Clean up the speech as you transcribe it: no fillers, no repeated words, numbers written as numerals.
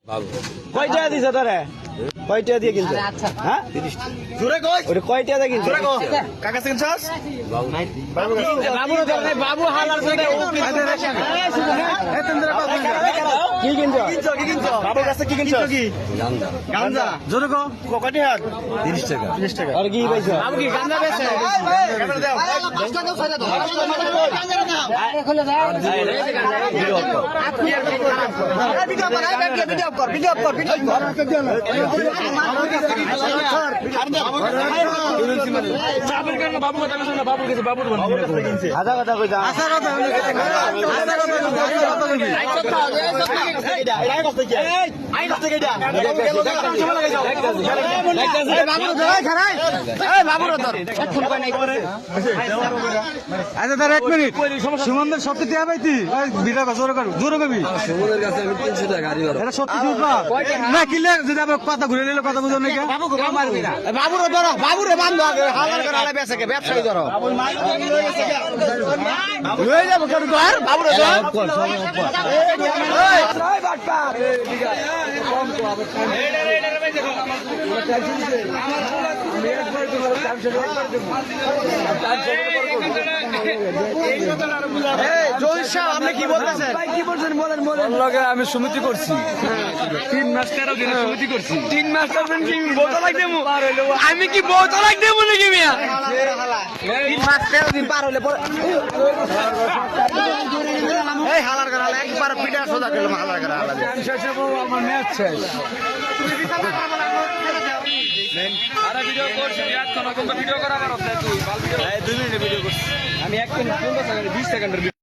কয়টা দিছে তোরে কয়টা দিয়ে কিনছ হ্যাঁ জোরে কই ওরে কয়টা দিয়ে কিনছ জোরে কই কাকা কিনছস বাবু বাবু হালার সাথে ও কি কিনছ বাবুর কাছে কি কিনছ কি গাঞ্জা গাঞ্জা জোরে কো কয়টা হাত 30 টাকা 30 টাকা আর কি পাইছো বাবু কি গাঞ্জা বেচে ক্যামেরা দাও 10 টাকা দাও সাইডে দাও গাঞ্জা দাও খুলে দাও ভিডিও কর ভিডিও কর ভিডিও কর ভিডিও কর বাবু কথা বলছ না বাবু কাছে বাবুর কিনছে আধা কথা কই যা আধা কথা হইলো আধা কথা কইবি এই কথা কি এই কথা কি বাবু ধর খারাই এই বাবু ধর ফোন কই নাই আচ্ছা ধর 1 মিনিট সুমনদের সত্যি দেয়া পাইতি ভিডিও জোরে কর জোরে কবি সুমনের কাছে আমি 300 টাকা গাড়ি ভাড়া এটা সত্যি জুড়বা না কিলে যদি আবার কথা ঘুরে নিলে কথা বুঝো না কি বাবু গো মারবি না বাবুরে ধরো বাবুরে বান্ধ আগে হালার করে আলা বেচে কে ব্যবসায়ী ধরো বাবু মার লয়ে যাব কেন ধর বাবুরে ধর এই বাটপা কম তো আবার এটা বেচে গো আমি একবার তোমার 400 টাকা দেব আপনি কি বলতেছেন ভাই কি বলছেন বলেন বলেন লগে আমি সমিতি করছি 3 মাস 13 দিন সমিতি করছি 3 মাস করবেন কি বোতল লাগ দেবো আমি কি বোতল লাগ দেবো নাকি মিয়া 3 মাস 13 দিন পার হলে এই হালার করা একবার পিটা সোজা করলাম হালার করা হালার শেষে আমার ম্যাচ শেষ আরে ভিডিও করছি ইয়ার তো নতুন ভিডিও করা আমার তুই 2 মিনিটের ভিডিও করছি আমি 1 মিনিট 15 সেকেন্ড 20 সেকেন্ডের